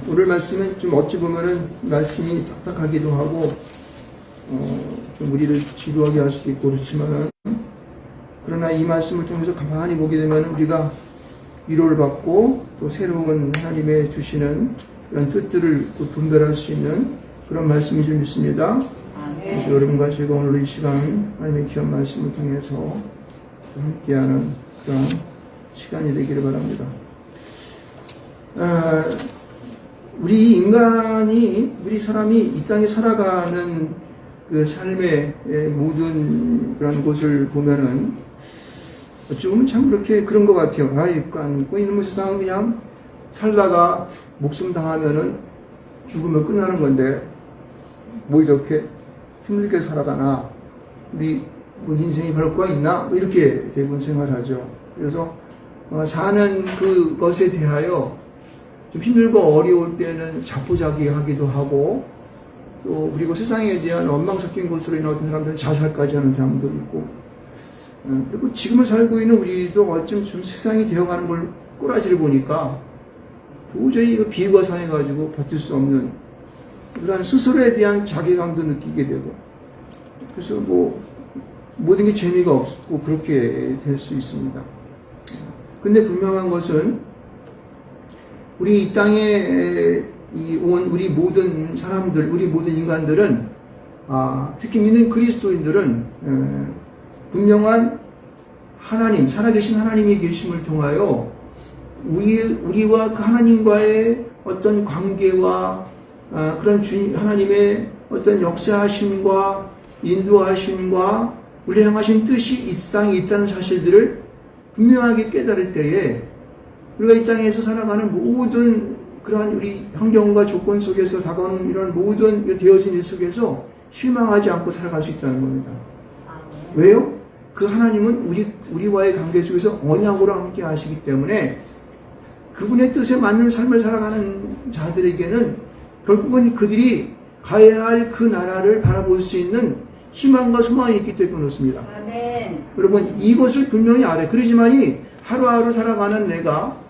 오늘 말씀은 좀 어찌 보면은 말씀이 딱딱하기도 하고, 좀 우리를 지루하게 할 수도 있고 그렇지만은, 그러나 이 말씀을 통해서 가만히 보게 되면 우리가 위로를 받고 또 새로운 하나님의 주시는 그런 뜻들을 또 분별할 수 있는 그런 말씀이 좀 있습니다. 그래서 여러분과 제가 오늘 이 시간 하나님의 귀한 말씀을 통해서 함께하는 그런 시간이 되기를 바랍니다. 우리 인간이, 우리 사람이 이 땅에 살아가는 그 삶의 모든 그런 것을 보면은 어찌 보면 참 그렇게 그런 것 같아요. 안고 있는 세상은 그냥 살다가 목숨 당하면은 죽으면 끝나는 건데 뭐 이렇게 힘들게 살아가나, 우리 뭐 인생이 별거가 있나, 뭐 이렇게 대부분 생각하죠. 그래서 사는 그것에 대하여 좀 힘들고 어려울 때는 자포자기하기도 하고, 또 그리고 세상에 대한 원망 섞인 것으로 인한 어떤 사람들은 자살까지 하는 사람도 있고, 그리고 지금을 살고 있는 우리도 어쩜 좀 세상이 되어가는 걸 꼬라지를 보니까 도저히 이거 비유가 상해가지고 버틸 수 없는 그런 스스로에 대한 자괴감도 느끼게 되고, 그래서 뭐 모든 게 재미가 없고 그렇게 될 수 있습니다. 근데 분명한 것은 우리 이 땅에 온 우리 모든 사람들, 우리 모든 인간들은, 특히 믿는 그리스도인들은 분명한 하나님, 살아계신 하나님이 계심을 통하여 우리와 그 하나님과의 어떤 관계와 그런 하나님의 어떤 역사하심과 인도하심과 우리를 향하신 뜻이 이 땅에 있다는 사실들을 분명하게 깨달을 때에 우리가 이 땅에서 살아가는 모든 그러한 우리 환경과 조건 속에서 다가오는 이런 모든 되어진 일 속에서 실망하지 않고 살아갈 수 있다는 겁니다. 왜요? 그 하나님은 우리와의 관계 속에서 언약으로 함께 하시기 때문에 그분의 뜻에 맞는 삶을 살아가는 자들에게는 결국은 그들이 가야 할 그 나라를 바라볼 수 있는 희망과 소망이 있기 때문에 그렇습니다. 아멘. 여러분, 이것을 분명히 알아요. 그러지만이 하루하루 살아가는 내가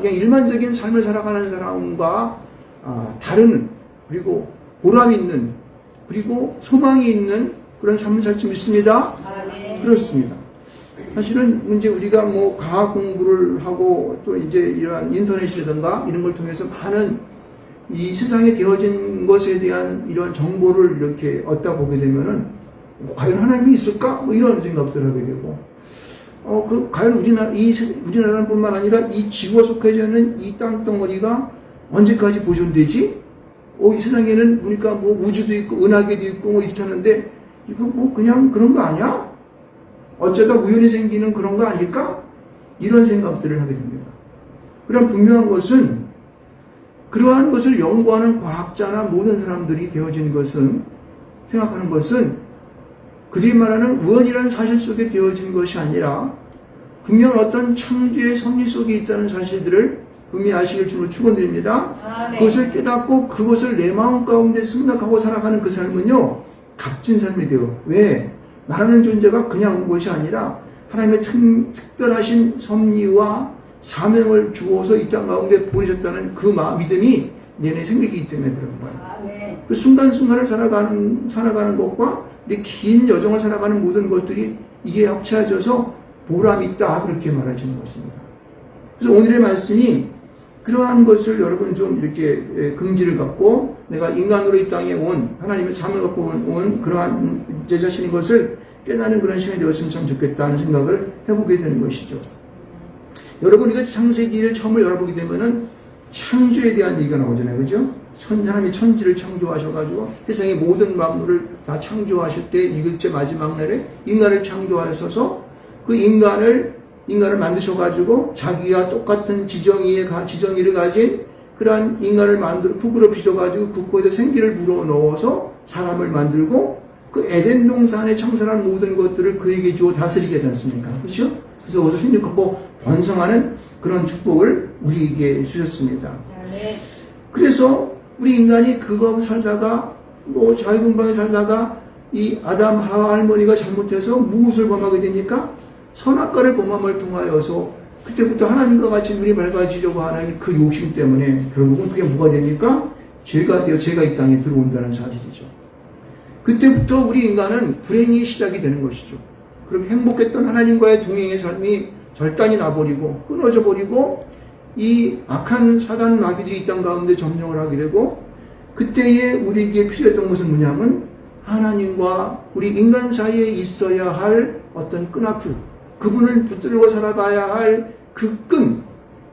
그냥 일반적인 삶을 살아가는 사람과 다른, 그리고 보람 있는, 그리고 소망이 있는 그런 삶을 살 수 있습니다. 아멘. 그렇습니다. 사실은 이제 우리가 뭐 과학 공부를 하고 또 이제 이러한 인터넷이라든가 이런 걸 통해서 많은 이 세상에 되어진 것에 대한 이러한 정보를 이렇게 얻다 보게 되면은 과연 하나님이 있을까? 뭐 이런 생각들을 하게 되고, 과연 우리나라는 뿐만 아니라 이 지구가 속해져 있는 이 땅덩어리가 언제까지 보존되지? 이 세상에는 보니까 뭐 우주도 있고 은하계도 있고 뭐 이렇게 하는데 이거 뭐 그냥 그런 거 아니야? 어쩌다 우연히 생기는 그런 거 아닐까? 이런 생각들을 하게 됩니다. 그럼 분명한 것은 그러한 것을 연구하는 과학자나 모든 사람들이 되어진 것은, 생각하는 것은 그들이 말하는 우연이라는 사실 속에 되어진 것이 아니라 분명 어떤 창조의 섭리 속에 있다는 사실들을 분명히 아시길 주로 축원드립니다. 그것을 깨닫고 그것을 내 마음 가운데 승낙하고 살아가는 그 삶은요, 값진 삶이 돼요. 왜? 나라는 존재가 그냥 것이 아니라 하나님의 특별하신 섭리와 사명을 주어서 이 땅 가운데 보내셨다는 그 믿음이 내내 생기기 때문에 그런 거예요. 그 순간순간을 살아가는 것과 이 긴 여정을 살아가는 모든 것들이 이게 합쳐져서 보람이 있다, 그렇게 말하시는 것입니다. 그래서 오늘의 말씀이 그러한 것을 여러분 좀 이렇게 긍지를 갖고 내가 인간으로 이 땅에 온 하나님의 삶을 갖고 온 그러한 제 자신인 것을 깨닫는 그런 시간이 되었으면 참 좋겠다는 생각을 해보게 되는 것이죠. 여러분, 우리가 창세기를 처음을 열어보게 되면은 창조에 대한 얘기가 나오잖아요. 그죠? 하나님이 천지를 창조하셔가지고 세상의 모든 만물을 다 창조하실 때 2일째 마지막 날에 인간을 창조하셔서 그 인간을 만드셔가지고 자기와 똑같은 지정의를 가진 그러한 인간을 부끄러 피셔가지고 그 코에다 생기를 불어넣어서 사람을 만들고 그 에덴 동산에 창설한 모든 것들을 그에게 주어 다스리게 하지 않습니까? 그렇죠? 그래서 거기서 생육하고 번성하는 그런 축복을 우리에게 주셨습니다. 네. 그래서 우리 인간이 그거 살다가 뭐 자유분방에 살다가 이 아담 하와 할머니가 잘못해서 무엇을 범하게 됩니까? 선악과를 범함을 통하여서 그때부터 하나님과 같이 눈이 밝아지려고 하는 그 욕심 때문에 결국은 그게 뭐가 됩니까? 죄가 되어 죄가 이 땅에 들어온다는 사실이죠. 그때부터 우리 인간은 불행이 시작이 되는 것이죠. 그렇게 행복했던 하나님과의 동행의 삶이 절단이 나버리고 끊어져 버리고 이 악한 사단 마귀들이 이 땅 가운데 점령을 하게 되고, 그때에 우리에게 필요했던 것은 뭐냐면 하나님과 우리 인간 사이에 있어야 할 어떤 끈앞을, 그분을 붙들고 살아가야 할 그 끈,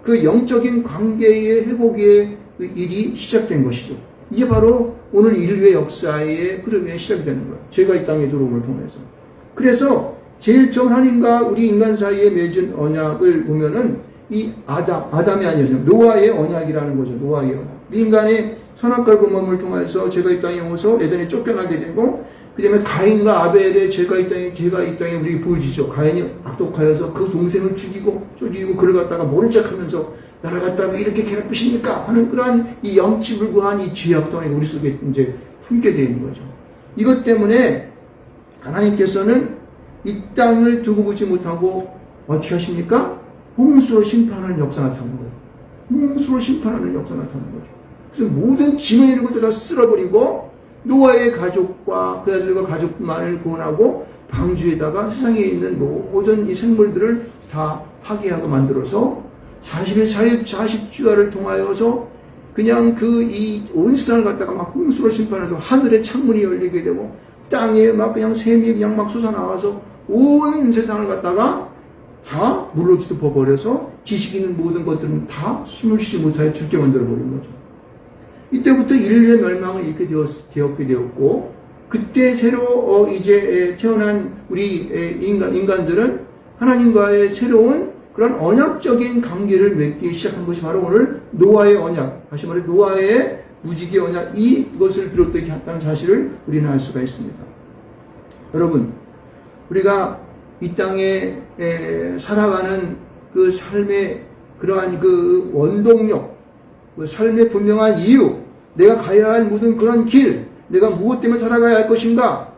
그 영적인 관계의 회복의 그 일이 시작된 것이죠. 이게 바로 오늘 인류의 역사의 흐름의 시작이 되는 거예요. 죄가 이 땅에 들어옴을 통해서. 그래서 제일 처음 하나님과 우리 인간 사이에 맺은 언약을 보면은 이 아담이 아니라 노아의 언약이라는 거죠. 노아의 언약. 인간의 선악과를 범함을 통해서 죄가 이 땅에 오서 에덴에 쫓겨나게 되고, 그 다음에 가인과 아벨의 죄가 이 땅에 우리에게 보여지죠. 가인이 악독하여서 그 동생을 죽이고 그를 갖다가 모른 척 하면서 나를 갖다가 왜 이렇게 괴롭히십니까? 하는 그러한 이 영치불구한 이 죄악덩이 우리 속에 이제 품게 되는 거죠. 이것 때문에 하나님께서는 이 땅을 두고 보지 못하고 어떻게 하십니까? 홍수로 심판하는 역사 나타나는 거예요. 홍수로 심판하는 역사 나타나는 거죠. 그래서 모든 짐을 이런 것들 다 쓸어버리고 노아의 가족과 그 아들과 가족만을 구원하고 방주에다가 세상에 있는 모든 이 생물들을 다 파괴하고 만들어서 40의 자식주야를 통하여서 그냥 그 이 온 세상을 갖다가 막 홍수로 심판해서 하늘의 창문이 열리게 되고 땅에 막 그냥 샘이 그냥 막 솟아나와서 온 세상을 갖다가 다 물로 뒤덮어버려서 지식 있는 모든 것들은 다 숨을 쉬지 못하여 죽게 만들어버린 거죠. 이때부터 인류의 멸망은 이렇게 되었게 되었고, 그때 새로 이제 태어난 우리 인간들은 하나님과의 새로운 그런 언약적인 관계를 맺기 시작한 것이 바로 오늘 노아의 언약, 다시 말해 노아의 무지개 언약, 이것을 비롯되게 했다는 사실을 우리는 알 수가 있습니다. 여러분, 우리가 이 땅에 살아가는 그 삶의 그러한 그 원동력, 그 삶의 분명한 이유, 내가 가야 할 모든 그런 길, 내가 무엇 때문에 살아가야 할 것인가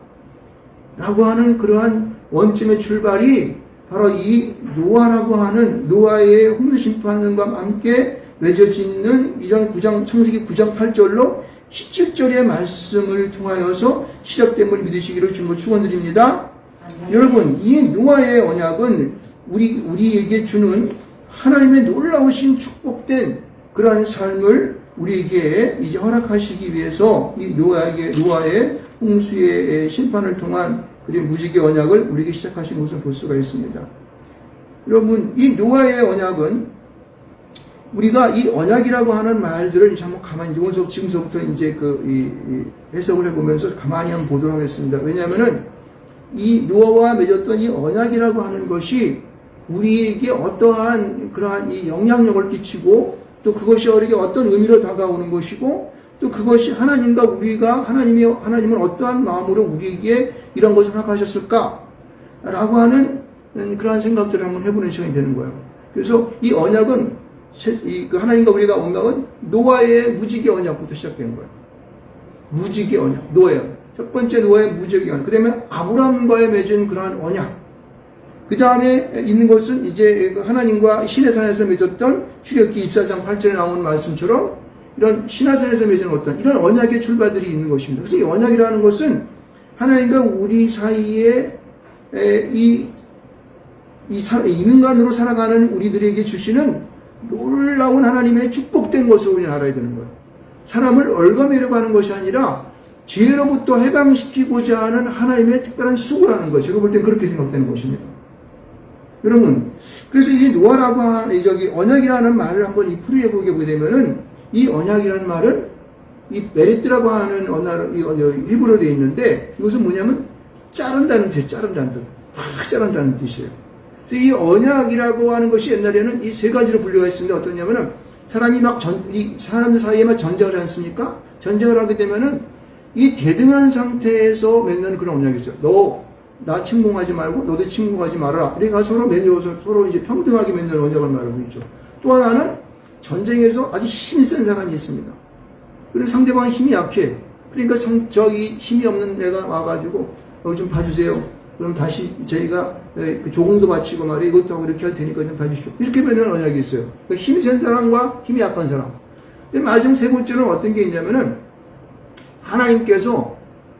라고 하는 그러한 원점의 출발이 바로 이 노아라고 하는 노아의 홍수 심판과 함께 맺어지는 이런 창세기 9장 8절로 17절의 말씀을 통하여서 시작됨을 믿으시기를 주님으로 축원드립니다. 여러분, 이 노아의 언약은 우리에게 주는 하나님의 놀라우신 축복된 그러한 삶을 우리에게 이제 허락하시기 위해서 이 노아의 홍수의 심판을 통한 그리고 무지개 언약을 우리에게 시작하신 것을 볼 수가 있습니다. 여러분, 이 노아의 언약은 우리가 이 언약이라고 하는 말들을 이제 한번 가만히 지금서부터 이제 해석을 해보면서 가만히 한번 보도록 하겠습니다. 왜냐하면은 이 노아와 맺었던 이 언약이라고 하는 것이 우리에게 어떠한 그러한 이 영향력을 끼치고, 또 그것이 우리에게 어떤 의미로 다가오는 것이고, 또 그것이 하나님은 어떠한 마음으로 우리에게 이런 것을 허락하셨을까? 라고 하는 그러한 생각들을 한번 해보는 시간이 되는 거예요. 그래서 이 언약은, 하나님과 우리가 언약은 노아의 무지개 언약부터 시작된 거예요. 무지개 언약, 노아의. 첫 번째 노아의 무지개 언약. 그 다음에 아브라함과의 맺은 그러한 언약. 그 다음에 있는 것은 이제 하나님과 시내산에서 맺었던 출애굽기 24장 8절에 나온 말씀처럼 이런 시내산에서 맺은 어떤 이런 언약의 출발들이 있는 것입니다. 그래서 이 언약이라는 것은 하나님과 우리 사이에 이 인간으로 살아가는 우리들에게 주시는 놀라운 하나님의 축복된 것을 우리는 알아야 되는 거예요. 사람을 얽어매려고 하는 것이 아니라 죄로부터 해방시키고자 하는 하나님의 특별한 수고라는 거예요. 제가 볼 땐 그렇게 생각되는 것입니다. 여러분, 그래서 이 노아라고 하는 언약이라는 말을 한번 이 풀이해 보게 되면은 이 언약이라는 말은 이 베리트라고 하는 히브리어로 되어 있는데, 이것은 뭐냐면 자른다는 뜻이에요. 확 자른다는 뜻이에요. 그래서 이 언약이라고 하는 것이 옛날에는 이 세 가지로 분류가 있습니다. 어떠냐면은 사람이 사람 사이에만 전쟁을 하지 않습니까? 전쟁을 하게 되면은 이 대등한 상태에서 맺는 그런 언약이 있어요. 나 침공하지 말고 너도 침공하지 말아라. 우리가 서로 이제 평등하게 맺는 언약을 말하고 있죠. 또 하나는 전쟁에서 아주 힘이 센 사람이 있습니다. 그리고 상대방이 힘이 약해. 그러니까 저기 힘이 없는 애가 와가지고 여기 좀 봐주세요. 그럼 다시 저희가 그 조공도 바치고 말이야 이것도 하고 이렇게 할 테니까 좀 봐주십시오. 이렇게 맺는 언약이 있어요. 그러니까 힘이 센 사람과 힘이 약한 사람. 마지막 세 번째는 어떤 게 있냐면은 하나님께서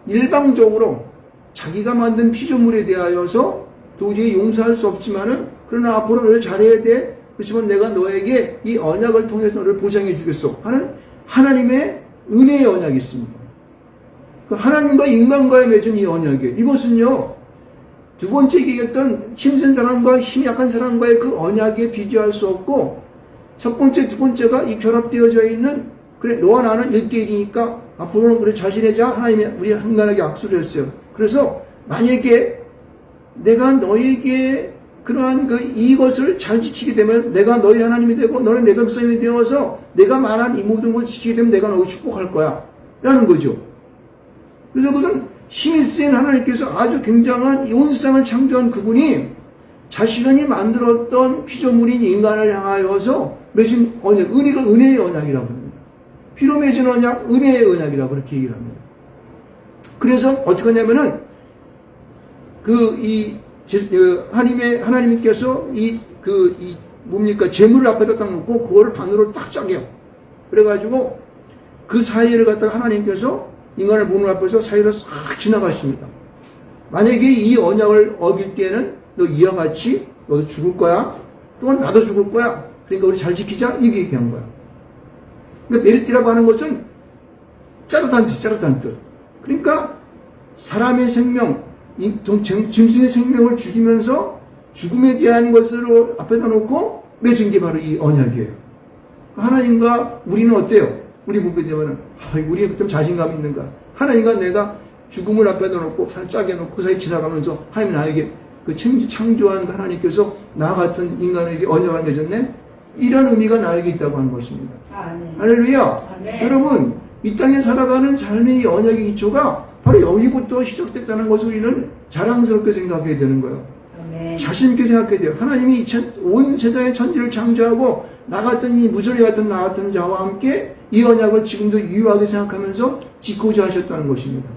일방적으로 자기가 만든 피조물에 대하여서 도저히 용서할 수 없지만은 그러나 앞으로 너를 잘해야 돼. 그렇지만 내가 너에게 이 언약을 통해서 너를 보장해 주겠어 하는 하나님의 은혜의 언약이 있습니다. 그 하나님과 인간과의 맺은 이 언약이에요. 이것은요 두 번째 얘기했던 힘센 사람과 힘이 약한 사람과의 그 언약에 비교할 수 없고 첫 번째, 두 번째가 이 결합되어져 있는 그래 너와 나는 1대1이니까 앞으로는 그래 잘 지내자 하나님이 우리 한간하게 악수를 했어요. 그래서 만약에 내가 너에게 그러한 이것을 잘 지키게 되면 내가 너희 하나님이 되고 너는 내 백성이 되어서 내가 말한 이 모든 걸 지키게 되면 내가 너를 축복할 거야 라는 거죠. 그래서 그건 힘이 센 하나님께서 아주 굉장한 온 세상을 창조한 그분이 자신이 만들었던 피조물인 인간을 향하여서 맺은 언약, 은혜의 언약이라고 합니다. 피로 맺은 언약, 은혜의 언약이라고 그렇게 얘기를 합니다. 그래서 어떻게 하냐면은 하나님께서 뭡니까? 재물을 앞에다 딱 놓고 그거를 반으로 딱 짜게요. 그래가지고 그 사이를 갖다가 하나님께서 인간을 보는 앞에서 사이로 싹 지나가십니다. 만약에 이 언약을 어길 때는 너 이와 같이 너도 죽을 거야. 또한 나도 죽을 거야. 그러니까 우리 잘 지키자. 이게 얘기한 거야. 그러니까 메리티라고 하는 것은 짜릿한 뜻. 그러니까 사람의 생명, 짐승의 생명을 죽이면서 죽음에 대한 것으로 앞에다 놓고 맺은 게 바로 이 언약이에요. 하나님과 우리는 어때요? 우리 보게 되면은 우리는 좀 자신감이 있는가? 하나님과 내가 죽음을 앞에다 놓고 살짝 해놓고 그 사이 지나가면서 하나님 나에게 그 창조한 하나님께서 나 같은 인간에게 언약을 맺었네? 이런 의미가 나에게 있다고 하는 것입니다. 네. 할렐루야! 네. 여러분, 이 땅에 살아가는 삶의 이 언약의 기초가 바로 여기부터 시작됐다는 것을 우리는 자랑스럽게 생각해야 되는 거예요. 네. 자신있게 생각해야 돼요. 하나님이 온 세상의 천지를 창조하고 나 같은 이 무전이 같은 나 같은 자와 함께 이 언약을 지금도 유효하게 생각하면서 지키고자 하셨다는 것입니다.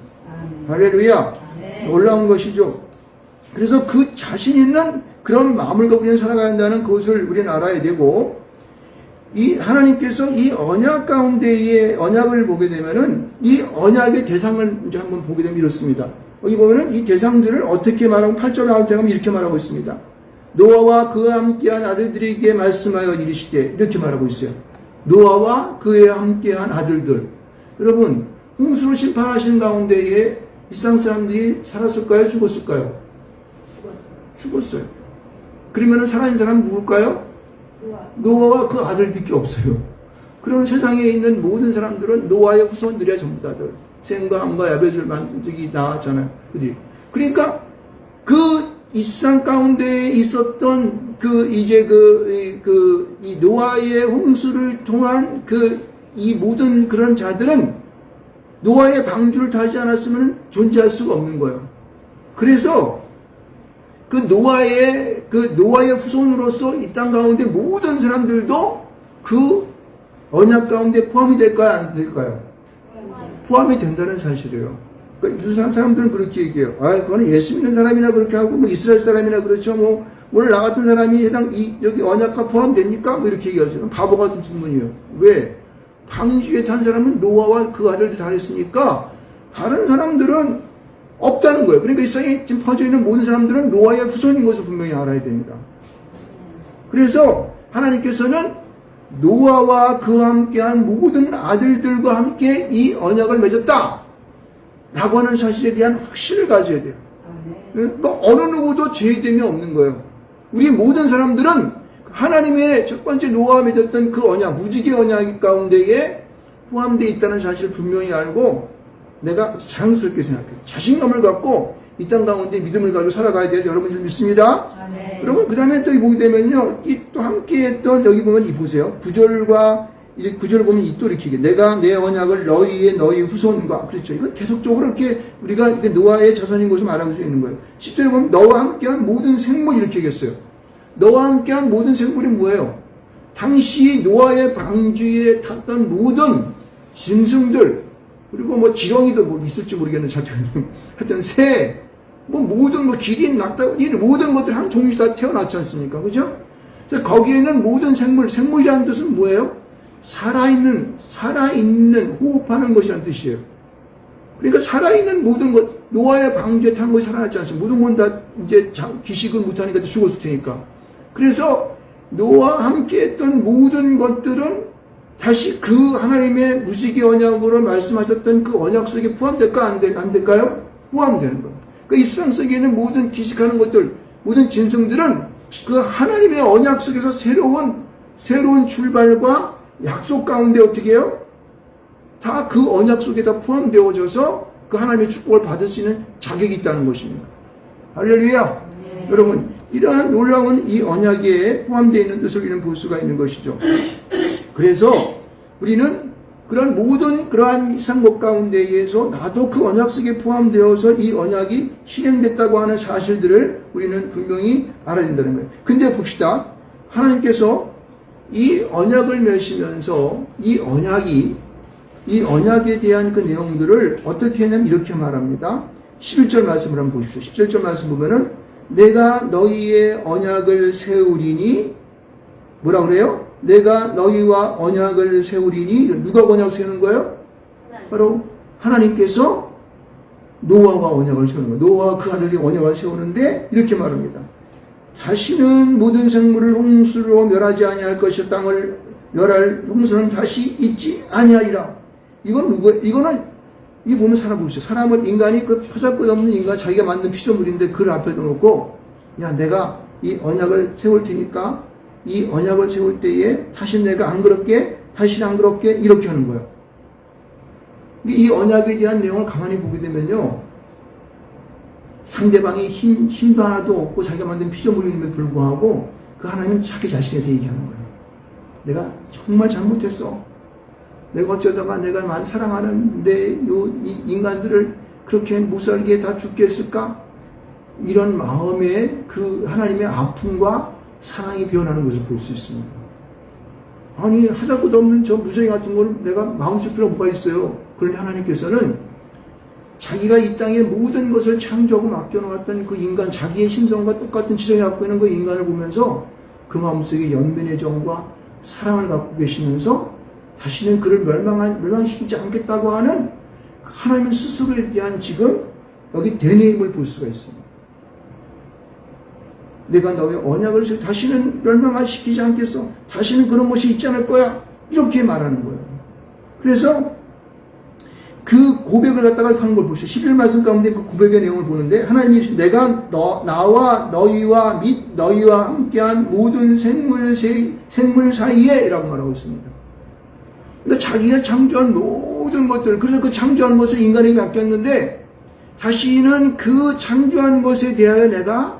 할렐루야! 놀라운 것이죠. 그래서 그 자신 있는 그런 마음을 갖고 우리는 살아가야 한다는 것을 우리는 알아야 되고, 이 하나님께서 이 언약 가운데의 언약을 보게 되면은 이 언약의 대상을 이제 한번 보게 되면 이렇습니다. 여기 보면은 이 대상들을 어떻게 말하고 8절 나올 때 가면 이렇게 말하고 있습니다. 노아와 그와 함께한 아들들에게 말씀하여 이르시되 이렇게 말하고 있어요. 노아와 그에 함께한 아들들. 여러분, 홍수로 심판하신 가운데에 이상 사람들이 살았을까요? 죽었을까요? 죽었어요. 그러면은 살아있는 사람은 누굴까요? 노아와 그 아들밖에 없어요. 그럼 세상에 있는 모든 사람들은 노아의 후손들이야 전부 다들. 셈과 함과 야벳을 만들기 나왔잖아요. 그들이. 그러니까 그 이상 가운데에 있었던 이 노아의 홍수를 통한 이 모든 그런 자들은 노아의 방주를 타지 않았으면 존재할 수가 없는 거예요. 그래서 그 노아의 후손으로서 이 땅 가운데 모든 사람들도 그 언약 가운데 포함이 될까요? 안 될까요? 포함이 된다는 사실이에요. 그러니까 유수한 사람들은 그렇게 얘기해요. 그거는 예수 믿는 사람이나 그렇게 하고, 이스라엘 사람이나 그렇죠. 오늘 나 같은 사람이 여기 언약과 포함됩니까? 이렇게 얘기하죠. 바보 같은 질문이에요. 왜? 방주에 탄 사람은 노아와 그 아들들 다 했으니까, 다른 사람들은 없다는 거예요. 그러니까 이 세상에 지금 퍼져 있는 모든 사람들은 노아의 후손인 것을 분명히 알아야 됩니다. 그래서 하나님께서는 노아와 그와 함께한 모든 아들들과 함께 이 언약을 맺었다 라고 하는 사실에 대한 확신을 가져야 돼요. 그러니까 어느 누구도 죄됨이 없는 거예요. 우리 모든 사람들은 하나님의 첫 번째 노아와 맺었던 그 언약, 무지개 언약 가운데에 포함되어 있다는 사실을 분명히 알고 내가 자랑스럽게 생각해요. 자신감을 갖고 이 땅 가운데 믿음을 가지고 살아가야 돼요. 여러분들 믿습니다. 그리고 그 다음에 또 보게 되면요, 이 또 함께 했던, 여기 보면 이 보세요. 9절과, 이제 9절을 보면 또 이렇게 얘기해. 내가 내 언약을 너희 후손과. 그렇죠. 이건 계속적으로 이렇게 우리가 노아의 자손인 것을 말하고 있는 거예요. 10절에 보면 너와 함께한 모든 생물 이렇게 얘기했어요. 너와 함께한 모든 생물이 뭐예요? 당시 노아의 방주에 탔던 모든 짐승들, 그리고 지렁이도 있을지 모르겠는데, 하여튼 새, 뭐 모든 뭐 기린, 낙타, 이 모든 것들 한 종류 다 태어났지 않습니까? 그죠? 그래서 거기에는 모든 생물이라는 뜻은 뭐예요? 살아있는, 호흡하는 것이라는 뜻이에요. 그러니까 살아있는 모든 것, 노아의 방주에 탄 것이 살아났지 않습니까? 모든 건 다 이제 기식을 못하니까 죽었을 테니까. 그래서 노아와 함께 했던 모든 것들은 다시 그 하나님의 무지개 언약으로 말씀하셨던 그 언약 속에 포함될까? 안 될까요? 포함되는 거예요. 그러니까 이 세상 속에 있는 모든 기식하는 것들, 모든 진성들은 그 하나님의 언약 속에서 새로운 출발과 약속 가운데 어떻게 해요? 다 그 언약 속에 다 포함되어져서 그 하나님의 축복을 받을 수 있는 자격이 있다는 것입니다. 할렐루야! 네. 여러분, 이러한 놀라운 이 언약에 포함되어 있는 뜻을 우리는 볼 수가 있는 것이죠. 그래서 우리는 그러한 이상 것 가운데에서 나도 그 언약 속에 포함되어서 이 언약이 실행됐다고 하는 사실들을 우리는 분명히 알아야 된다는 거예요. 근데 봅시다. 하나님께서 이 언약을 맺으면서 이 언약에 대한 그 내용들을 어떻게 했냐면 이렇게 말합니다. 11절 말씀을 한번 보십시오. 11절 말씀 보면은 내가 너희의 언약을 세우리니 뭐라 그래요? 내가 너희와 언약을 세우리니 누가 언약을 세우는 거예요? 바로 하나님께서 노아와 언약을 세우는 거예요. 노아와 그 아들이 언약을 세우는데 이렇게 말합니다. 다시는 모든 생물을 홍수로 멸하지 아니할 것이요 땅을 멸할 홍수는 다시 있지 아니하리라. 이건 누구예요? 이 보면 사람 보십시오. 사람을 인간이 그 표사끝없는 인간 자기가 만든 피조물인데 그를 앞에 놓고 야 내가 이 언약을 세울 테니까 이 언약을 세울 때에 다시 내가 안 그렇게 이렇게 하는 거예요. 이 언약에 대한 내용을 가만히 보게 되면요. 상대방이 힘도 하나도 없고 자기가 만든 피조물임에도 불구하고 그 하나님은 자기 자신에서 얘기하는 거예요. 내가 정말 잘못했어. 내가 어쩌다가 내가 많이 사랑하는 이 인간들을 그렇게 못 살게 다 죽게 했을까? 이런 마음에 그 하나님의 아픔과 사랑이 변하는 것을 볼 수 있습니다. 아니 하자고도 없는 저 무지개 같은 걸 내가 마음 쓸 필요가 뭐가 있어요. 그런데 하나님께서는 자기가 이 땅의 모든 것을 창조하고 맡겨놓았던 그 인간, 자기의 심성과 똑같은 지성이 갖고 있는 그 인간을 보면서 그 마음속에 연민의 정과 사랑을 갖고 계시면서 다시는 그를 멸망시키지 않겠다고 하는 하나님 스스로에 대한 지금 여기 대내임을 볼 수가 있습니다. 내가 너의 언약을 다시는 멸망시키지 않겠어. 다시는 그런 것이 있지 않을 거야. 이렇게 말하는 거예요. 그래서 그 고백을 갖다가 하는 걸 보시죠. 11 말씀 가운데 그 고백의 내용을 보는데 하나님이 내가 나와 너희와 및 너희와 함께한 모든 생물 사이에 라고 말하고 있습니다. 그러니까 자기가 창조한 모든 것들, 그래서 그 창조한 것을 인간에게 맡겼는데 다시는 그 창조한 것에 대하여 내가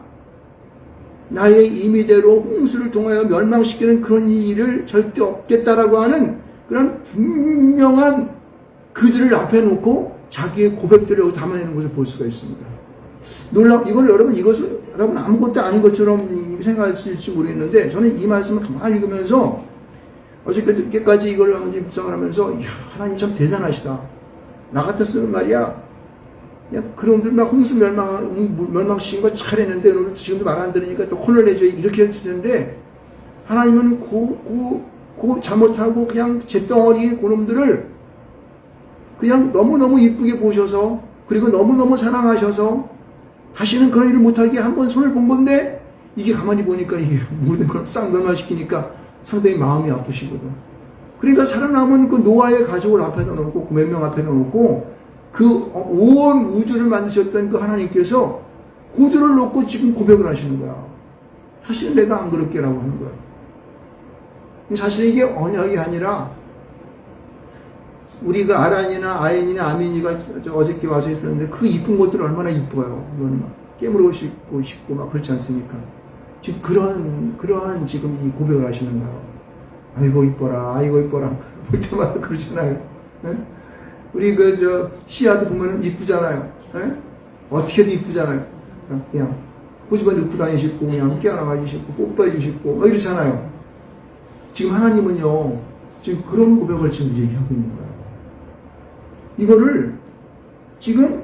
나의 임의대로 홍수를 통하여 멸망시키는 그런 일을 절대 없겠다라고 하는 그런 분명한 그들을 앞에 놓고 자기의 고백들을 담아내는 것을 볼 수가 있습니다. 이것을 여러분 아무것도 아닌 것처럼 생각하실지 모르겠는데 저는 이 말씀을 가만히 읽으면서 어저께까지 이걸 묵상을 하면서 이야, 하나님 참 대단하시다. 나 같았으면 말이야 그놈들 막 홍수 멸망시킨 거 잘했는데 오늘 지금도 말 안 들으니까 또 혼을 내줘 이렇게 했을 텐데 하나님은 잘못하고 그냥 잿덩어리 그놈들을 그냥 너무너무 이쁘게 보셔서 그리고 너무너무 사랑하셔서 다시는 그런 일을 못하게 한번 손을 본 건데 이게 가만히 보니까 이게 모든 걸 싹 멸망시키니까 상당히 마음이 아프시거든. 그러니까 살아남은 그 노아의 가족을 앞에다 놓고 그 몇 명 앞에다 놓고 그 온 우주를 만드셨던 그 하나님께서 그들을 놓고 지금 고백을 하시는 거야. 사실 내가 안 그럴게라고 하는 거야. 사실 이게 언약이 아니라 우리 그 아란이나 아인이나 아민이가 어저께 와서 있었는데 그 이쁜 것들 얼마나 이뻐요. 이거는 막 깨물고 싶고 막 그렇지 않습니까? 지금 그러한 지금 이 고백을 하시는 거예요. 아이고 이뻐라, 아이고 이뻐라. 볼 때마다 그러잖아요. 네? 우리 시아도 보면 이쁘잖아요. 네? 어떻게든 이쁘잖아요. 그냥 꼬집어 넣고 다니시고 그냥 깨어나가시고 뽀뽀해주시고 막 이러잖아요. 지금 하나님은요, 지금 그런 고백을 지금 얘기하고 있는 거예요. 이거를 지금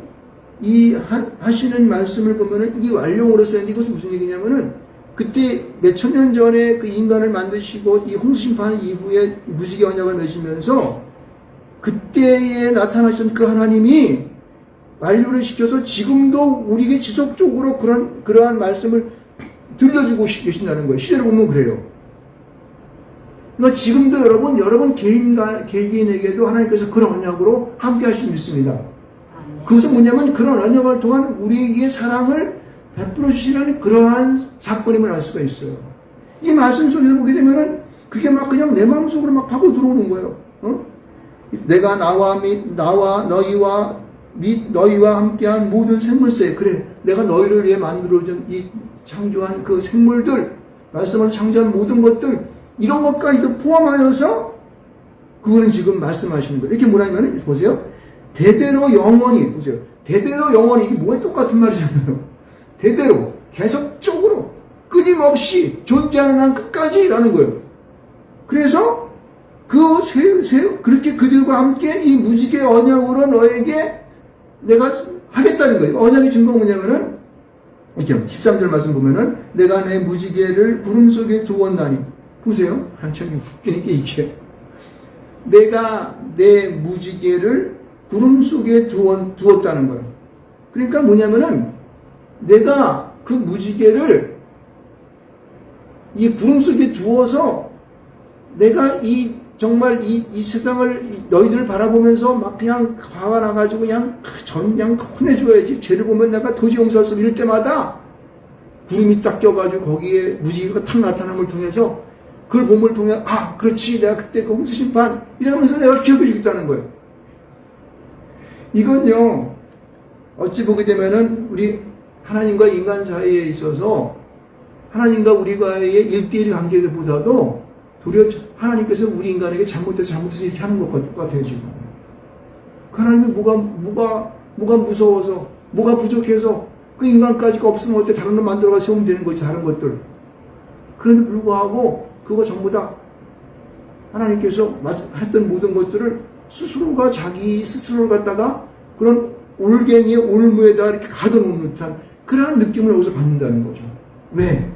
하시는 말씀을 보면은 이게 완료로서 있는데 이것은 무슨 얘기냐면은 그때 몇천 년 전에 그 인간을 만드시고 이 홍수심판 이후에 무지개 언약을 맺으면서 그때에 나타나신 그 하나님이 완료를 시켜서 지금도 우리에게 지속적으로 그러한 말씀을 들려주고 계신다는 거예요. 시제를 보면 그래요. 그러니까 지금도 여러분 개인에게도 하나님께서 그런 언약으로 함께 하실 수 있습니다. 그것은 뭐냐면 그런 언약을 통한 우리에게 사랑을 베풀어 주시는 그러한 사건임을 알 수가 있어요. 이 말씀 속에서 보게 되면은 그게 막 그냥 내 마음속으로 막 파고 들어오는 거예요. 내가 나와 너희와 함께한 모든 생물새, 그래 내가 너희를 위해 만들어준 이 창조한 그 생물들, 말씀을 창조한 모든 것들, 이런 것까지도 포함하여서 그거는 지금 말씀하시는 거예요. 이렇게 뭐라냐면 보세요. 대대로 영원히, 보세요. 대대로 영원히, 이게 뭐에 똑같은 말이잖아요. 대대로 계속적으로 끊임없이 존재하는 한 끝까지라는 거예요. 그래서 그렇게 그들과 함께 이 무지개 언약으로 너에게 내가 하겠다는 거예요. 언약의 증거가 뭐냐면은 이렇게 13절 말씀 보면은 내가 내 무지개를 구름 속에 두었나니, 보세요. 한참 웃기니까 이게 내가 내 무지개를 구름 속에 두었다는 거예요. 그러니까 뭐냐면은 내가 그 무지개를 이 구름 속에 두어서 내가 정말 이 세상을 너희들을 바라보면서 막 그냥 화가 나가지고 그냥 혼내줘야지. 죄를 보면 내가 도저히 용서할 수 없어. 이럴 때마다 구름이 딱 껴가지고 거기에 무지개가 탁 나타남을 걸 통해서 그걸 봄을 통해 그렇지 내가 그때 그 홍수심판 이러면서 내가 기억해 주겠다는 거예요. 이건요 어찌 보게 되면은 우리 하나님과 인간 사이에 있어서 하나님과 우리과의 1대1 관계보다도 도리어 하나님께서 우리 인간에게 잘못해서 이렇게 하는 것 같아요, 지금. 그 하나님이 뭐가 무서워서, 뭐가 부족해서 그 인간까지가 없으면 어때 다른 놈 만들어가 세우면 되는 거지, 다른 것들. 그런데 불구하고 그거 전부 다 하나님께서 했던 모든 것들을 스스로가 자기 스스로를 갖다가 그런 올갱이의 올무에다 이렇게 가둬놓는 듯한 그러한 느낌을 여기서 받는다는 거죠. 왜?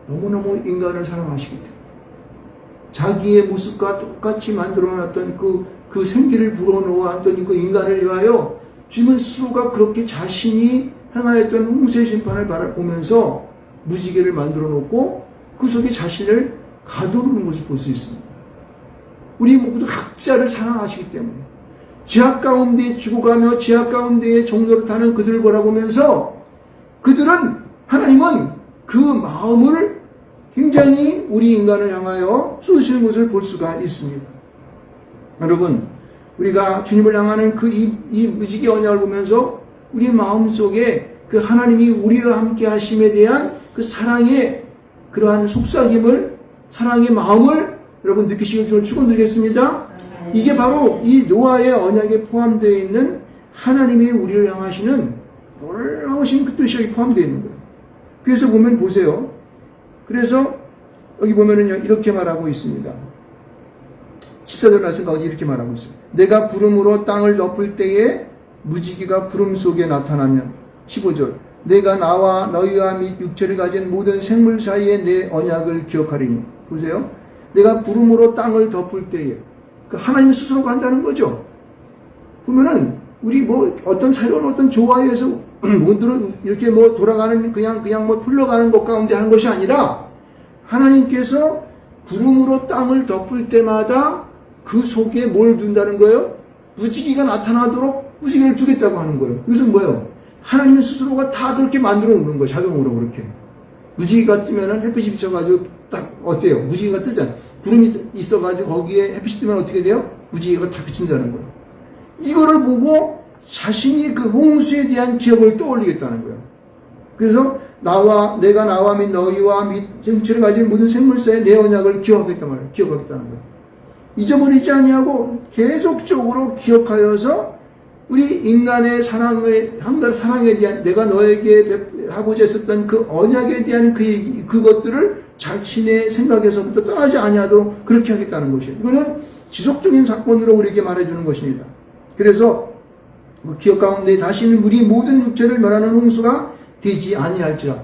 너무너무 인간을 사랑하시기 때문에. 자기의 모습과 똑같이 만들어놨던 그 생기를 불어넣어왔던 그 인간을 위하여 주님은 스스로가 그렇게 자신이 행하였던 홍수의 심판을 바라보면서 무지개를 만들어 놓고 그 속에 자신을 가둬놓는 것을 볼 수 있습니다. 우리 모두 각자를 사랑하시기 때문에 죄악 가운데 죽어가며 죄악 가운데에 종로를 타는 그들을 바라보면서 하나님은 그 마음을 굉장히 우리 인간을 향하여 쏟으시는 것을 볼 수가 있습니다. 여러분, 우리가 주님을 향하는 이 무지개 언약을 보면서 우리 마음속에 그 하나님이 우리와 함께 하심에 대한 그 사랑의 그러한 속삭임을, 사랑의 마음을 여러분 느끼시길 저는 축원드리겠습니다. 이게 바로 이 노아의 언약에 포함되어 있는 하나님이 우리를 향하시는 놀라우신 그 뜻이 여기 포함되어 있는 거예요. 그래서 보면 보세요. 그래서 여기 보면은 이렇게 말하고 있습니다. 14절 말씀 가운데 이렇게 말하고 있어요. 내가 구름으로 땅을 덮을 때에 무지개가 구름 속에 나타나면 15절 내가 나와 너희와 및 육체를 가진 모든 생물 사이에 내 언약을 기억하리니. 보세요. 내가 구름으로 땅을 덮을 때에 하나님 스스로가 한다는 거죠. 보면은 우리 어떤 새로운 어떤 조화에서 이렇게 돌아가는 그냥 흘러가는 것 가운데 하는 것이 아니라 하나님께서 구름으로 땅을 덮을 때마다 그 속에 뭘 둔다는 거예요? 무지개가 나타나도록 무지개를 두겠다고 하는 거예요. 이것은 뭐예요? 하나님 스스로가 다 그렇게 만들어 놓는 거예요. 자동으로 그렇게. 무지개가 뜨면은 햇빛이 비쳐가지고 딱 어때요? 무지개가 뜨잖아요. 구름이 있어가지고 거기에 햇빛이 뜨면 어떻게 돼요? 무지개가 다 비친다는 거예요. 이거를 보고 자신이 그 홍수에 대한 기억을 떠올리겠다는 거예요. 그래서 내가 나와 및 너희와 및 육체를 가진 모든 생물사의 내 언약을 기억하겠단 말이에요. 기억하겠다는 거예요. 잊어버리지 아니하고 계속적으로 기억하여서 우리 인간의 사랑에 대한 내가 너에게 하고자 했었던 그 언약에 대한 그것들을 자신의 생각에서부터 떠나지 아니하도록 그렇게 하겠다는 것이에요. 이거는 지속적인 사건으로 우리에게 말해주는 것입니다. 그래서 그 기업 가운데 다시는 우리 모든 육체를 멸하는 홍수가 되지 아니할지라.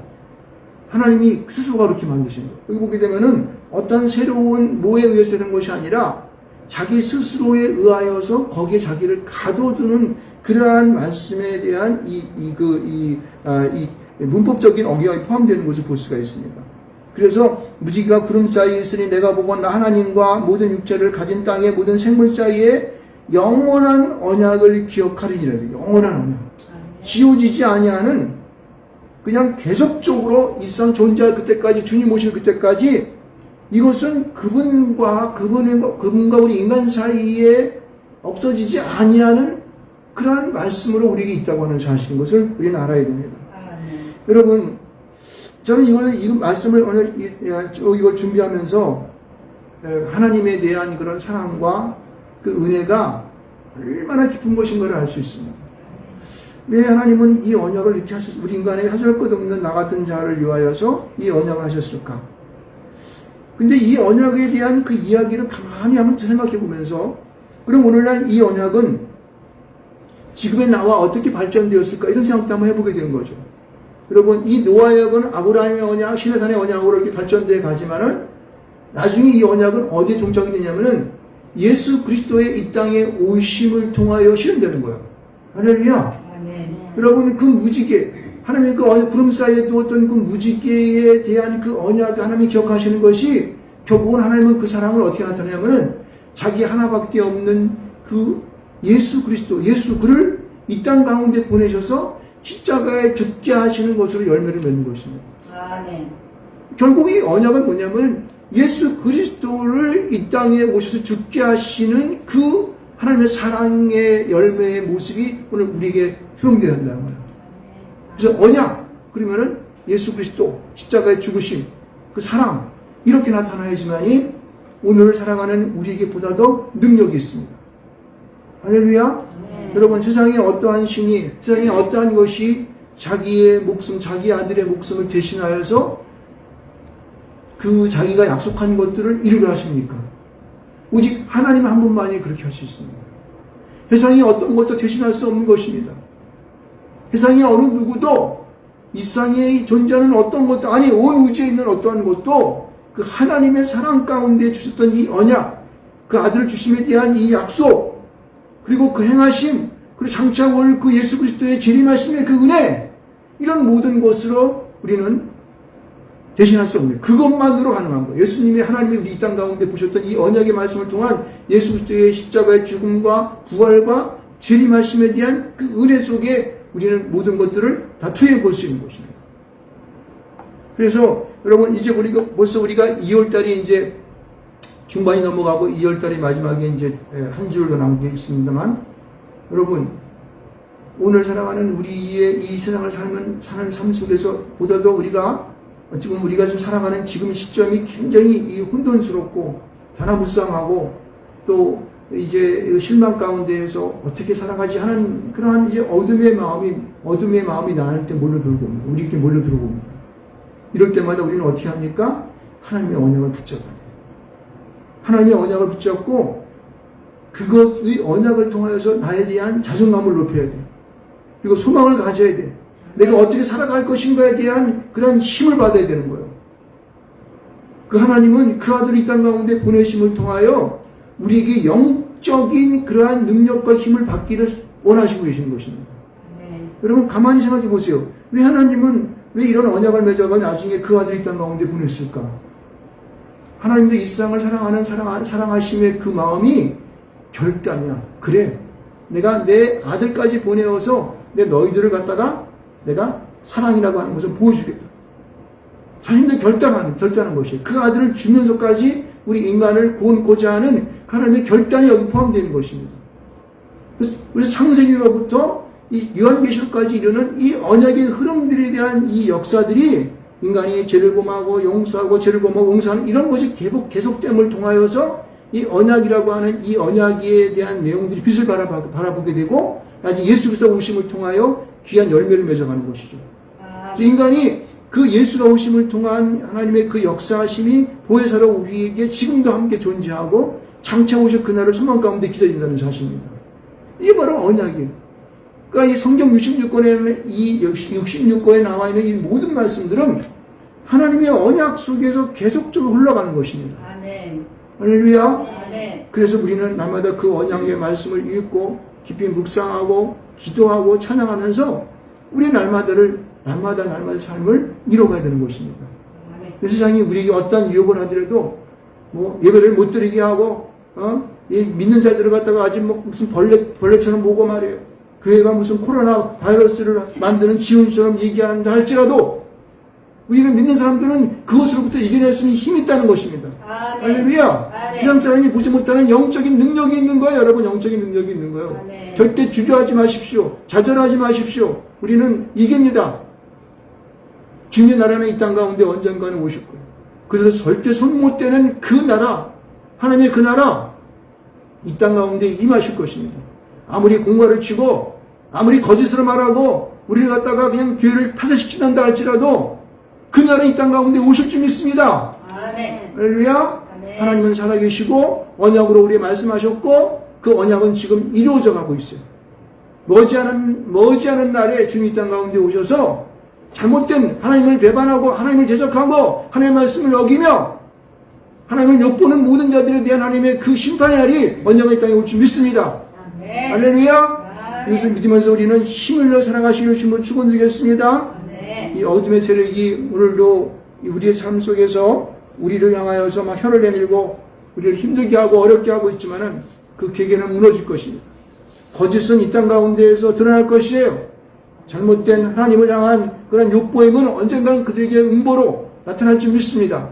하나님이 스스로가 그렇게 만드신 거예요. 여기 보게 되면은 어떤 새로운 뭐에 의해서 되는 것이 아니라 자기 스스로에 의하여서 거기에 자기를 가둬두는 그러한 말씀에 대한 이 문법적인 언격이 포함되는 것을 볼 수가 있습니다. 그래서 무지개가 구름 사이에 있으니 내가 보건 나 하나님과 모든 육체를 가진 땅의 모든 생물 사이에 영원한 언약을 기억하리니라. 영원한 언약. 지워지지 아니하는 그냥 계속적으로 일상 존재할 그때까지 주님 오실 그때까지 이것은 그분과 우리 인간 사이에 없어지지 아니하는 그러한 말씀으로 우리에게 있다고 하는 사실인 것을 우리는 알아야 됩니다. 여러분, 저는 이 말씀을 오늘 이걸 준비하면서 하나님에 대한 그런 사랑과 그 은혜가 얼마나 깊은 것인가를 알 수 있습니다. 왜 하나님은 이 언약을 이렇게 하셨을까? 우리 인간의 하실 것 없는 나 같은 자를 위하여서 이 언약을 하셨을까? 근데 이 언약에 대한 그 이야기를 가만히 한번 생각해 보면서, 그럼 오늘날 이 언약은 지금의 나와 어떻게 발전되었을까? 이런 생각도 한번 해보게 되는 거죠. 여러분, 이 노아의 언약은 아브라함의 언약, 시내산의 언약으로 이렇게 발전되어 가지만은 나중에 이 언약은 어디에 종착이 되냐면은 예수 그리스도의 이 땅에 오심을 통하여 실현되는 거예요. 할렐루야. 여러분, 그 무지개, 하나님의 그 구름 사이에 두었던 그 무지개에 대한 그 언약을 하나님이 기억하시는 것이 결국은 하나님은 그 사랑을 어떻게 나타내냐면은 자기 하나밖에 없는 그 예수 그리스도, 그를 이 땅 가운데 보내셔서 십자가에 죽게 하시는 것으로 열매를 맺는 것입니다. 아멘. 결국 이 언약은 뭐냐면 예수 그리스도를 이 땅에 오셔서 죽게 하시는 그 하나님의 사랑의 열매의 모습이 오늘 우리에게 표현되어야 한다는 거예요. 그래서 언약, 그러면은 예수 그리스도 십자가에 죽으심, 그 사랑, 이렇게 나타나야지만이 오늘을 살아가는 우리에게 보다 더 능력이 있습니다. 할렐루야. 여러분, 세상에 어떠한 신이, 세상에 어떠한 것이 자기의 목숨, 자기 아들의 목숨을 대신하여서 그 자기가 약속한 것들을 이루려 하십니까? 오직 하나님 한 분만이 그렇게 할 수 있습니다. 세상에 어떤 것도 대신할 수 없는 것입니다. 세상에 어느 누구도 이 세상에 존재하는 어떤 것도, 아니 온 우주에 있는 어떠한 것도 그 하나님의 사랑 가운데 주셨던 이 언약, 그 아들을 주심에 대한 이 약속, 그리고 그 행하심, 그리고 장차 올 그 예수 그리스도의 재림하심의 그 은혜, 이런 모든 것으로 우리는 대신할 수 없는, 그것만으로 가능한 거예요. 예수님이 하나님이 우리 이 땅 가운데 보셨던 이 언약의 말씀을 통한 예수 그리스도의 십자가의 죽음과 부활과 재림하심에 대한 그 은혜 속에 우리는 모든 것들을 다 투여해 볼 수 있는 것입니다. 그래서 여러분, 이제 벌써 우리가 2월달이 이제 중반이 넘어가고 2월달이 마지막에 이제 한 주를 더 남게 있습니다만, 여러분, 오늘 살아가는 우리의 이 세상을 사는 삶 속에서 보다도 지금 우리가 지금 살아가는 지금 시점이 굉장히 이 혼돈스럽고 변화무쌍하고 또 이제 실망 가운데에서 어떻게 살아가지 하는 그러한 이제 어둠의 마음이 나한테 몰려들고 옵니다. 우리에게 몰려들고 옵니다. 이럴 때마다 우리는 어떻게 합니까? 하나님의 언약을 붙잡아야 돼요. 하나님의 언약을 붙잡고 그것의 언약을 통하여서 나에 대한 자존감을 높여야 돼요. 그리고 소망을 가져야 돼요. 내가 어떻게 살아갈 것인가에 대한 그런 힘을 받아야 되는 거예요. 그 하나님은 그 아들을 이 땅 가운데 보내심을 통하여 우리에게 영적인 그러한 능력과 힘을 받기를 원하시고 계시는 것입니다. 여러분, 가만히 생각해 보세요. 왜 하나님은 왜 이런 언약을 맺어가 나중에 그 아들을 이 땅 가운데 보냈을까? 하나님도 이 세상을 사랑하심의 그 마음이 결단이야. 그래, 내가 내 아들까지 보내어서 내 너희들을 갖다가 내가 사랑이라고 하는 것을 보여주겠다. 자신도 결단하는 것이에요. 그 아들을 주면서까지 우리 인간을 구원고자 하는 하나님의 결단이 여기 포함되는 것입니다. 그래서 창세기로부터 이 요한계시록까지 이르는 이 언약의 흐름들에 대한 이 역사들이 인간이 죄를 범하고 용서하고 죄를 범하고 용서하는 이런 것이 계속됨을 통하여서 이 언약이라고 하는 이 언약에 대한 내용들이 빛을 바라보게 되고 나중에 예수 그리스도 오심을 통하여 귀한 열매를 맺어가는 것이죠. 인간이 그 예수가 오심을 통한 하나님의 그 역사하심이 보혜사로 우리에게 지금도 함께 존재하고 장차 오실 그날을 소망 가운데 기다린다는 사실입니다. 이게 바로 언약이에요. 그러니까 이 성경 66권에 이 66권에 나와 있는 이 모든 말씀들은 하나님의 언약 속에서 계속적으로 흘러가는 것입니다. 아멘. 할렐루야. 아멘. 그래서 우리는 날마다 그 언약의 말씀을 읽고 깊이 묵상하고 기도하고 찬양하면서 우리 날마다 삶을 이뤄가야 되는 것입니다. 아멘. 세상이 우리에게 어떤 유혹을 하더라도 뭐 예배를 못 드리게 하고 이 믿는 자들을 갖다가 아직 뭐 무슨 벌레처럼 보고 말이에요. 교회가 무슨 코로나 바이러스를 만드는 지원처럼 얘기한다 할지라도 우리는 믿는 사람들은 그것으로부터 이겨낼 수 있는 힘이 있다는 것입니다. 아멘. 할렐루야. 아멘. 세상 사람이 보지 못하는 영적인 능력이 있는 거예요. 여러분, 영적인 능력이 있는 거예요. 아멘. 절대 주저하지 마십시오. 좌절하지 마십시오. 우리는 이깁니다. 주님의 나라는 이 땅 가운데 언젠가는 오실 거예요. 그래서 절대 손 못 대는 그 나라, 하나님의 그 나라, 이 땅 가운데 임하실 것입니다. 아무리 공갈을 치고 아무리 거짓으로 말하고 우리를 갖다가 그냥 교회를 파쇄시킨다 할지라도 그 나라 이 땅 가운데 오실 줄 믿습니다. 아멘. 할렐루야. 아멘. 하나님은 살아계시고 언약으로 우리에게 말씀하셨고 그 언약은 지금 이루어져 가고 있어요. 머지않은 날에 주님 이 땅 가운데 오셔서 잘못된 하나님을 배반하고 하나님을 대적하고 하나님의 말씀을 어기며 하나님을 욕보는 모든 자들에 대한 하나님의 그 심판의 날이 언젠가 이 땅에 올 줄 믿습니다. 아멘. 할렐루야. 이것을 믿으면서 우리는 힘을 내어 살아가시는 주님을 축원드리겠습니다. 아멘. 이 어둠의 세력이 오늘도 우리의 삶 속에서 우리를 향하여서 막 혀를 내밀고 우리를 힘들게 하고 어렵게 하고 있지만은 그 계계는 무너질 것입니다. 거짓은 이 땅 가운데에서 드러날 것이에요. 잘못된 하나님을 향한 그런 욕보임은 언젠가는 그들에게 음보로 나타날 줄 믿습니다.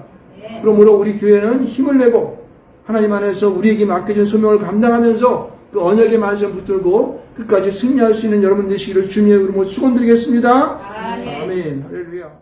그러므로 우리 교회는 힘을 내고 하나님 안에서 우리에게 맡겨진 소명을 감당하면서 그 언약의 말씀 붙들고 끝까지 승리할 수 있는 여러분 되시기를 주님의 이름으로 축원드리겠습니다. 아멘. 아멘. 할렐루야.